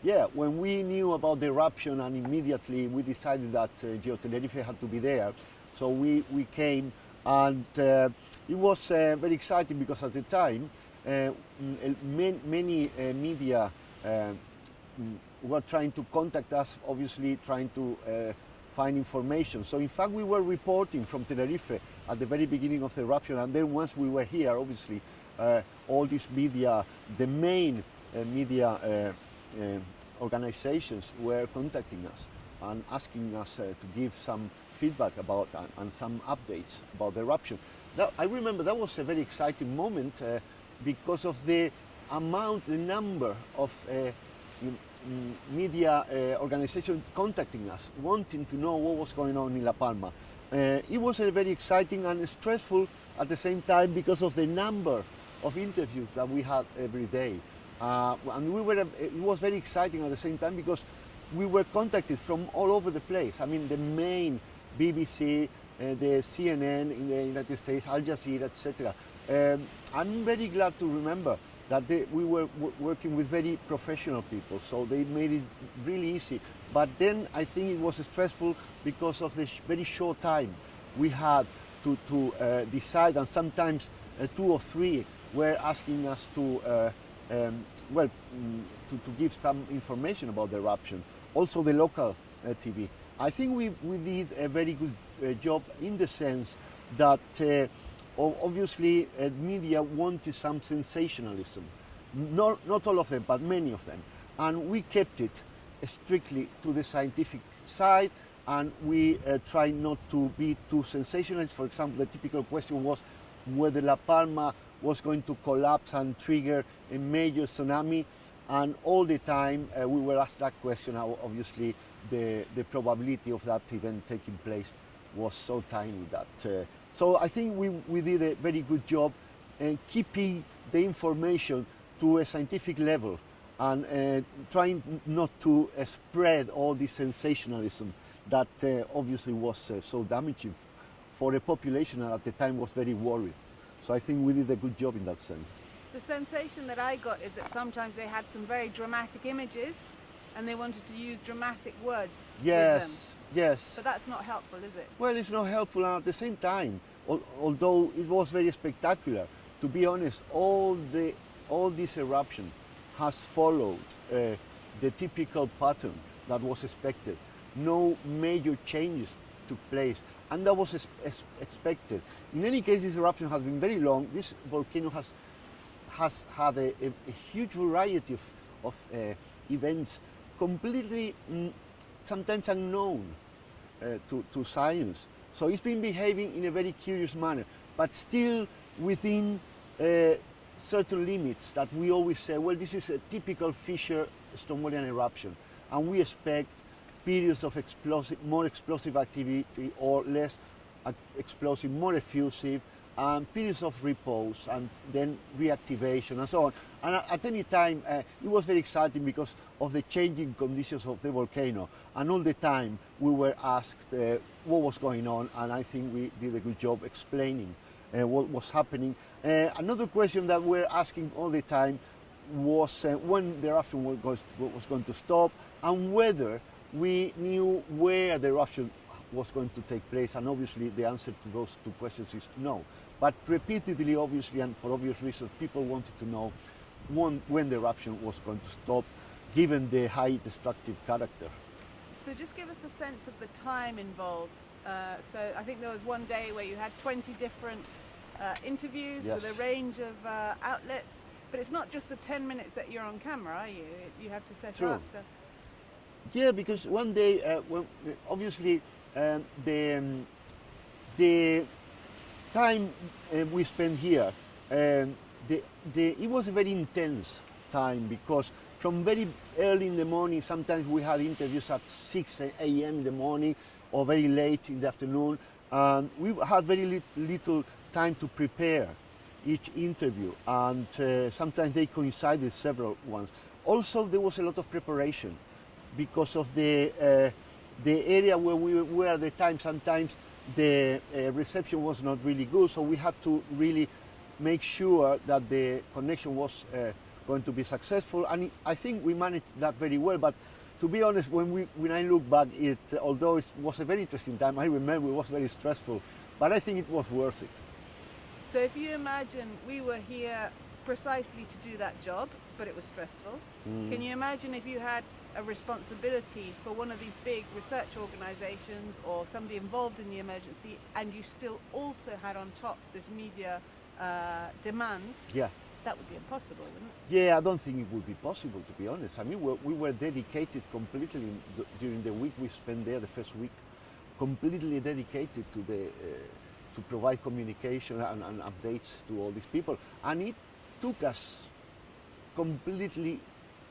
Yeah, when we knew about the eruption, and immediately we decided that GeoTenerife had to be there, so we came, and it was very exciting because at the time many media were trying to contact us, obviously trying to find information. So in fact we were reporting from Tenerife at the very beginning of the eruption, and then once we were here, obviously all these media, the main media organizations were contacting us and asking us to give some feedback about and some updates about the eruption. Now, I remember that was a very exciting moment because of the amount, the number of media organizations contacting us, wanting to know what was going on in La Palma. It was very exciting and stressful at the same time because of the number of interviews that we had every day. And it was very exciting at the same time because we were contacted from all over the place. I mean, the main BBC, the CNN in the United States, Al Jazeera, etc. I'm very glad to remember that we were working with very professional people, so they made it really easy. But then I think it was stressful because of the very short time we had to decide, and sometimes 2 or 3 were asking us to give some information about the eruption. Also the local TV. I think we did a very good job in the sense that obviously media wanted some sensationalism. Not all of them, but many of them. And we kept it strictly to the scientific side, and we tried not to be too sensationalist. For example, the typical question was whether La Palma was going to collapse and trigger a major tsunami, and all the time we were asked that question. Obviously the probability of that event taking place was so tiny that so I think we did a very good job in keeping the information to a scientific level and trying not to spread all this sensationalism that obviously was so damaging for a population that at the time was very worried. So I think we did a good job in that sense. The sensation that I got is that sometimes they had some very dramatic images and they wanted to use dramatic words with them. Yes. But that's not helpful, is it? Well, it's not helpful, and at the same time, although it was very spectacular, to be honest, all this eruption has followed the typical pattern that was expected. No major changes took place, and that was expected. In any case, this eruption has been very long. This volcano has had a huge variety of events, completely sometimes unknown to science. So it's been behaving in a very curious manner, but still within certain limits that we always say, well, this is a typical fissure Strombolian eruption, and we expect periods of more explosive activity or less explosive, more effusive, and periods of repose, and then reactivation and so on. And at any time, it was very exciting because of the changing conditions of the volcano. And all the time we were asked what was going on, and I think we did a good job explaining what was happening. Another question that we're asking all the time was when the eruption was going to stop, and whether we knew where the eruption was going to take place, and obviously the answer to those 2 questions is no. But repeatedly, obviously, and for obvious reasons, people wanted to know when the eruption was going to stop, given the high destructive character. So just give us a sense of the time involved. So I think there was one day where you had 20 different interviews with a range of outlets, but it's not just the 10 minutes that you're on camera, are you? You have to set up. So. Yeah, because one day, obviously, the time we spent here, it was a very intense time, because from very early in the morning, sometimes we had interviews at 6 a.m. in the morning or very late in the afternoon. We had very little time to prepare each interview, and sometimes they coincided several ones. Also, there was a lot of preparation because of the area where we were at the time. Sometimes the reception was not really good, so we had to really make sure that the connection was going to be successful, and I think we managed that very well. But to be honest, when I look back, although it was a very interesting time, I remember it was very stressful, but I think it was worth it. So if you imagine we were here precisely to do that job, but it was stressful, can you imagine if you had a responsibility for one of these big research organizations or somebody involved in the emergency, and you still also had on top this media demands? Yeah. That would be impossible, wouldn't it? Yeah, I don't think it would be possible, to be honest. I mean, we were dedicated completely during the week we spent there, the first week, completely dedicated to provide communication and updates to all these people. And it took us completely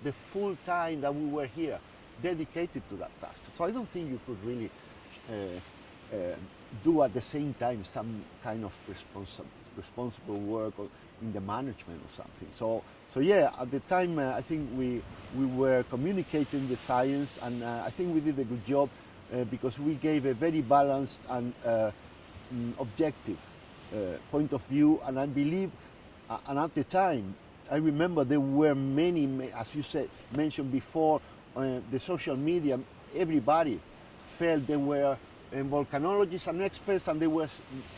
the full time that we were here, dedicated to that task. So I don't think you could really do at the same time some kind of responsible work in the management or something. So yeah, at the time I think we were communicating the science, and I think we did a good job because we gave a very balanced and objective point of view, and I believe, and at the time, I remember there were many, as you mentioned before, the social media, everybody felt they were volcanologists and experts, and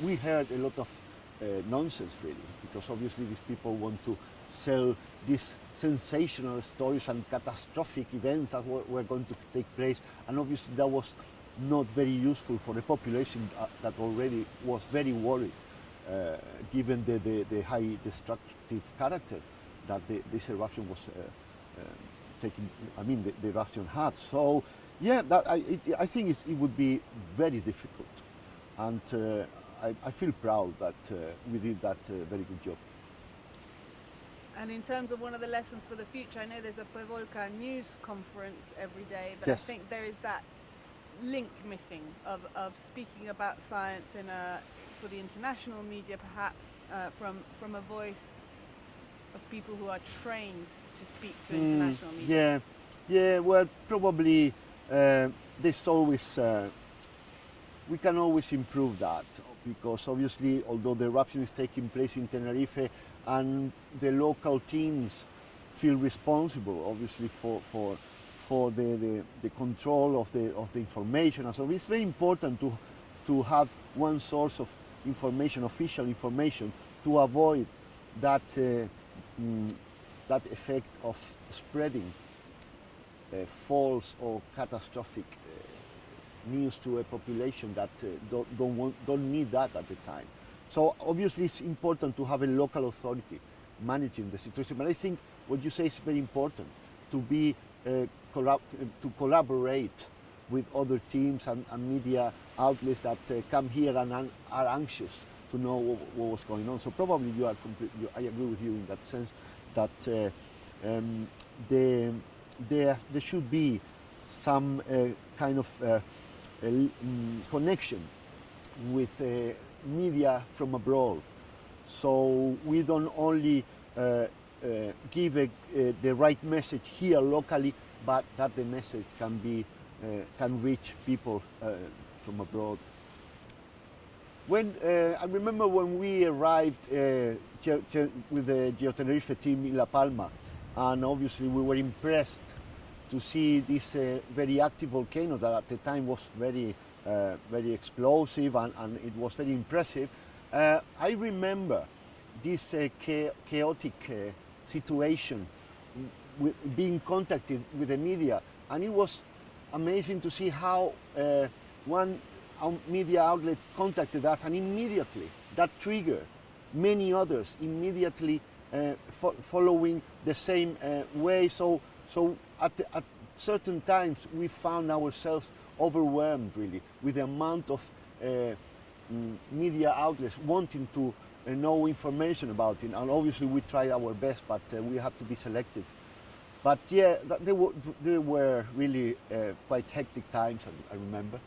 we heard a lot of nonsense, really, because obviously these people want to sell these sensational stories and catastrophic events that were going to take place, and obviously that was not very useful for the population that already was very worried, given the high destructive character that this eruption was taking. I mean, the eruption had. So, yeah, I think it would be very difficult, and I feel proud that we did that very good job. And in terms of one of the lessons for the future, I know there's a Pevolca news conference every day, but Yes. I think there is that link missing of speaking about science for the international media, perhaps from a voice of people who are trained to speak to international media. Yeah. Well, probably there's always we can always improve that, because obviously, although the eruption is taking place in Tenerife, and the local teams feel responsible, obviously, for the control of the information. And so it's very important to have one source of information, official information, to avoid that that effect of spreading false or catastrophic news to a population that don't need that at the time. So obviously it's important to have a local authority managing the situation. But I think what you say is very important, to be to collaborate with other teams and media outlets that come here and are anxious to know what was going on. So probably I agree with you in that sense, that there should be some kind of connection with media from abroad. So we don't only give the right message here locally, but that the message can reach people from abroad. I remember when we arrived with the GeoTenerife team in La Palma, and obviously we were impressed to see this very active volcano that at the time was very explosive, and it was very impressive. I remember this chaotic situation, being contacted with the media, and it was amazing to see how one media outlet contacted us, and immediately that triggered many others immediately following the same way. So at certain times we found ourselves overwhelmed, really, with the amount of media outlets wanting to know information about it. And obviously we tried our best, but we had to be selective. But yeah, they were really quite hectic times, I remember.